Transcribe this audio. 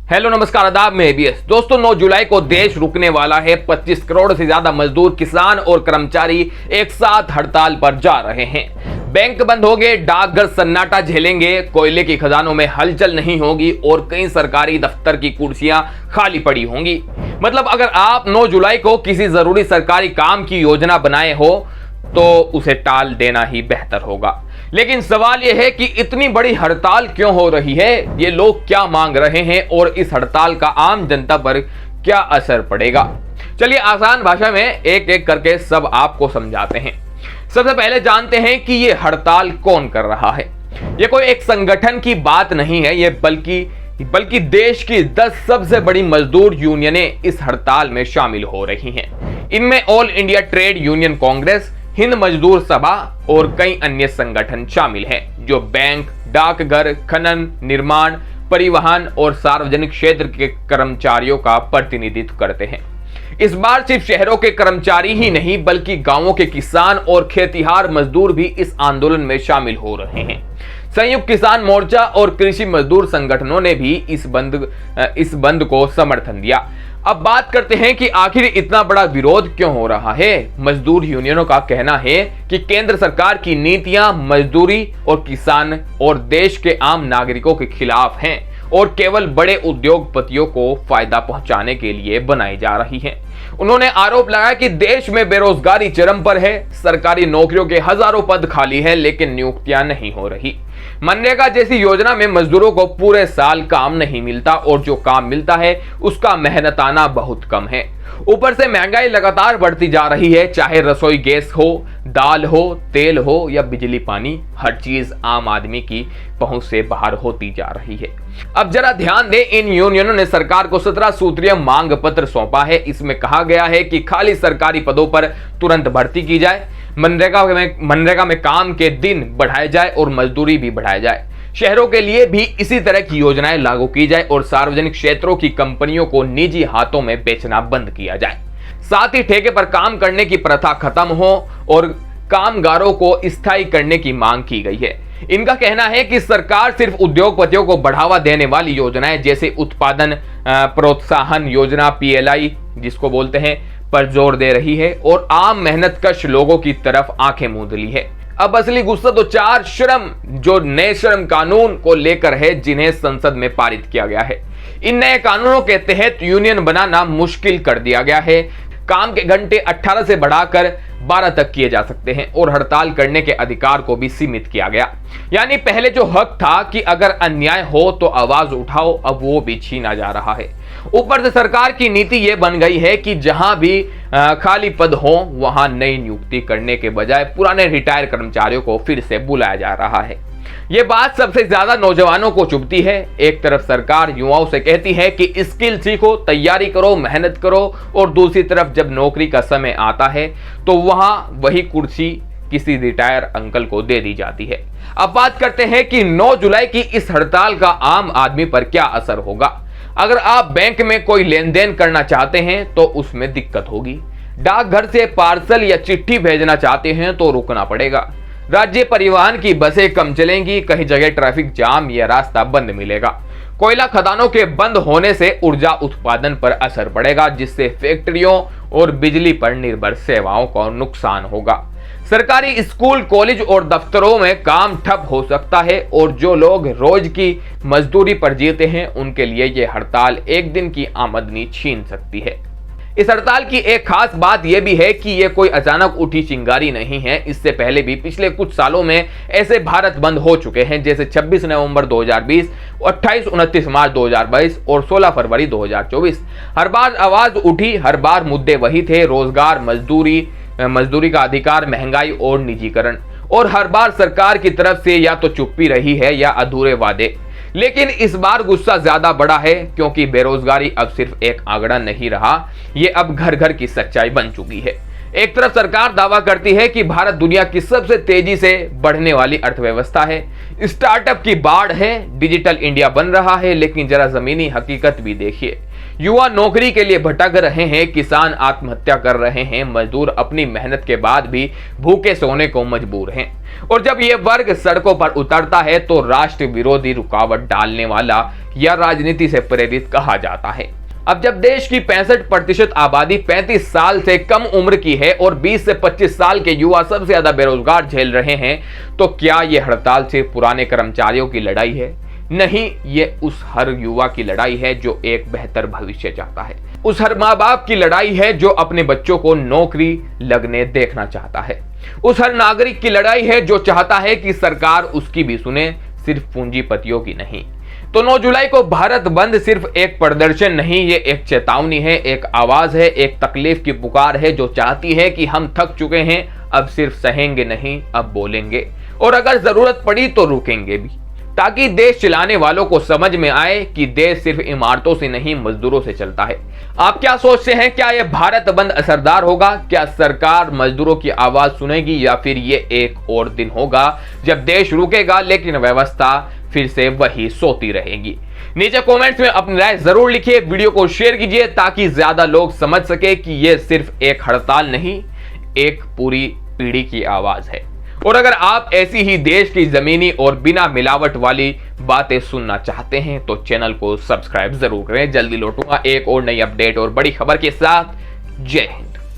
Hello नमस्कार आदाब में एबीएस। दोस्तों 9 जुलाई को देश रुकने वाला है। 25 करोड़ से ज्यादा मजदूर, किसान और कर्मचारी एक साथ हड़ताल पर जा रहे हैं। बैंक बंद होंगे, डाकघर सन्नाटा झेलेंगे, कोयले की खदानों में हलचल नहीं होगी और कई सरकारी दफ्तर की कुर्सियां खाली पड़ी होंगी। मतलब अगर आप 9 जुलाई को किसी जरूरी सरकारी काम की योजना बनाए हो तो उसे टाल देना ही बेहतर होगा। लेकिन सवाल यह है कि इतनी बड़ी हड़ताल क्यों हो रही है, ये लोग क्या मांग रहे हैं और इस हड़ताल का आम जनता पर क्या असर पड़ेगा। चलिए आसान भाषा में एक एक करके सब आपको समझाते हैं। सबसे पहले जानते हैं कि ये हड़ताल कौन कर रहा है। ये कोई एक संगठन की बात नहीं है, ये बल्कि देश की 10 सबसे बड़ी मजदूर यूनियनें इस हड़ताल में शामिल हो रही हैं। इनमें all India trade union Congress, Hind मजदूर सभा और कई अन्य संगठन शामिल हैं जो बैंक, डाकघर, खनन, निर्माण, परिवहन और सार्वजनिक क्षेत्र के कर्मचारियों का प्रतिनिधित्व करते हैं। इस बार सिर्फ शहरों के कर्मचारी ही नहीं बल्कि गांवों के किसान और खेतिहार मजदूर भी इस आंदोलन में शामिल हो रहे हैं। संयुक्त किसान मोर्चा और कृषि मजदूर संगठनों ने भी इस बंद को समर्थन दिया। अब बात करते हैं कि आखिर इतना बड़ा विरोध क्यों हो रहा है। मजदूर यूनियनों का कहना है कि केंद्र सरकार की नीतियां मजदूरी और किसान और देश के आम नागरिकों के खिलाफ हैं और केवल बड़े उद्योगपतियों को फायदा पहुंचाने के लिए बनाई जा रही हैं। उन्होंने आरोप लगाया कि देश में बेरोजगारी चरम पर है, सरकारी नौकरियों के हजारों पद खाली हैं लेकिन नियुक्तियां नहीं हो रही। मनरेगा जैसी योजना में मजदूरों को पूरे साल काम नहीं मिलता और जो काम मिलता है उसका मेहनताना बहुत कम है। ऊपर से महंगाई लगातार बढ़ती जा रही है, चाहे रसोई गैस हो, दाल हो, तेल हो या बिजली पानी, हर चीज आम आदमी की पहुंच से बाहर होती जा रही है। अब जरा ध्यान दें, इन यूनियनों ने सरकार को 17 सूत्रीय मांग पत्र सौंपा है। इसमें कहा गया है कि खाली सरकारी पदों पर तुरंत भर्ती की जाए, मनरेगा में काम के दिन बढ़ाए जाए और मजदूरी भी बढ़ाई जाए। शहरों के लिए भी इसी तरह की योजनाएं लागू की जाए और सार्वजनिक क्षेत्रों की कंपनियों को निजी हाथों में बेचना बंद किया जाए। साथ ही ठेके पर काम करने की प्रथा खत्म हो और कामगारों को स्थायी करने की मांग की गई है। इनका कहना है कि सरकार सिर्फ उद्योगपतियों को बढ़ावा देने वाली योजनाएं जैसे उत्पादन प्रोत्साहन योजना PLI जिसको बोलते हैं पर जोर दे रही है और आम मेहनतकश लोगों की तरफ आंखें मूंद ली है। अब असली गुस्सा तो 4 श्रम जो नए श्रम कानून को लेकर है जिन्हें संसद में पारित किया गया है। इन नए कानूनों के तहत यूनियन बनाना मुश्किल कर दिया गया है। काम के घंटे 18 से बढ़ाकर 12 तक किए जा सकते हैं और हड़ताल करने के अधिकार को भी सीमित किया गया। यानी पहले जो हक था कि अगर अन्याय हो तो आवाज उठाओ, अब वो भी छीना जा रहा है। ऊपर से सरकार की नीति ये बन गई है कि जहां भी खाली पद हो वहां नई नियुक्ति करने के बजाय पुराने रिटायर कर्मचारियों को फिर से बुलाया जा रहा है। ये बात सबसे ज्यादा नौजवानों को चुभती है। एक तरफ सरकार युवाओं से कहती है कि स्किल सीखो, तैयारी करो, मेहनत करो और दूसरी तरफ जब नौकरी का समय आता है तो वहां वही कुर्सी किसी रिटायर अंकल को दे दी जाती है। अब बात करते हैं कि 9 जुलाई की इस हड़ताल का आम आदमी पर क्या असर होगा। अगर आप बैंक में कोई लेन देन करना चाहते हैं तो उसमें दिक्कत होगी। डाकघर से पार्सल या चिट्ठी भेजना चाहते हैं तो रुकना पड़ेगा। राज्य परिवहन की बसें कम चलेंगी, कहीं जगह ट्रैफिक जाम या रास्ता बंद मिलेगा। कोयला खदानों के बंद होने से ऊर्जा उत्पादन पर असर पड़ेगा जिससे फैक्ट्रियों और बिजली पर निर्भर सेवाओं को नुकसान होगा। सरकारी स्कूल, कॉलेज और दफ्तरों में काम ठप हो सकता है और जो लोग रोज की मजदूरी पर जीते हैं उनके लिए यह हड़ताल एक दिन की आमदनी छीन सकती है। इस हड़ताल की एक खास बात यह भी है कि यह कोई अचानक उठी चिंगारी नहीं है। इससे पहले भी पिछले कुछ सालों में ऐसे भारत बंद हो चुके हैं जैसे 26 नवंबर 2020, 28-29 मार्च 2022 और 16 फरवरी 2024। हर बार आवाज उठी, हर बार मुद्दे वही थे, रोजगार, मजदूरी का अधिकार, महंगाई और निजीकरण। और हर बार सरकार की तरफ से या तो चुप्पी रही है या अधूरे वादे। लेकिन इस बार गुस्सा ज्यादा बड़ा है क्योंकि बेरोजगारी अब सिर्फ एक आंकड़ा नहीं रहा, ये अब घर घर की सच्चाई बन चुकी है। एक तरफ सरकार दावा करती है कि भारत दुनिया की सबसे तेजी से बढ़ने वाली अर्थव्यवस्था है, स्टार्टअप की बाढ़ है, डिजिटल इंडिया बन रहा है, लेकिन जरा जमीनी हकीकत भी देखिए। युवा नौकरी के लिए भटक रहे हैं, किसान आत्महत्या कर रहे हैं, मजदूर अपनी मेहनत के बाद भी भूखे सोने को मजबूर हैं। और जब यह वर्ग सड़कों पर उतरता है तो राष्ट्र विरोधी रुकावट डालने वाला या राजनीति से प्रेरित कहा जाता है। अब जब देश की 65% आबादी 35 साल से कम उम्र की है और 20 से 25 साल के युवा सबसे ज्यादा बेरोजगार झेल रहे हैं, तो क्या यह हड़ताल सिर्फ पुराने कर्मचारियों की लड़ाई है? नहीं, ये उस हर युवा की लड़ाई है जो एक बेहतर भविष्य चाहता है, उस हर माँ बाप की लड़ाई है जो अपने बच्चों को नौकरी लगने देखना चाहता है, उस हर नागरिक की लड़ाई है जो चाहता है कि सरकार उसकी भी सुने, सिर्फ पूंजीपतियों की नहीं। तो 9 जुलाई को भारत बंद सिर्फ एक प्रदर्शन नहीं, ये एक चेतावनी है, एक आवाज है, एक तकलीफ की पुकार है जो चाहती है कि हम थक चुके हैं, अब सिर्फ सहेंगे नहीं, अब बोलेंगे, और अगर जरूरत पड़ी तो रुकेंगे भी, ताकि देश चलाने वालों को समझ में आए कि देश सिर्फ इमारतों से नहीं मजदूरों से चलता है। आप क्या सोचते हैं? क्या यह भारत बंद असरदार होगा? क्या सरकार मजदूरों की आवाज सुनेगी, या फिर ये एक और दिन होगा जब देश रुकेगा लेकिन व्यवस्था फिर से वही सोती रहेगी? नीचे कमेंट्स में अपनी राय जरूर लिखिए, वीडियो को शेयर कीजिए ताकि ज्यादा लोग समझ सके कि यह सिर्फ एक हड़ताल नहीं, एक पूरी पीढ़ी की आवाज है। और अगर आप ऐसी ही देश की जमीनी और बिना मिलावट वाली बातें सुनना चाहते हैं तो चैनल को सब्सक्राइब जरूर करें। जल्दी लौटूंगा एक और नई अपडेट और बड़ी खबर के साथ। जय हिंद।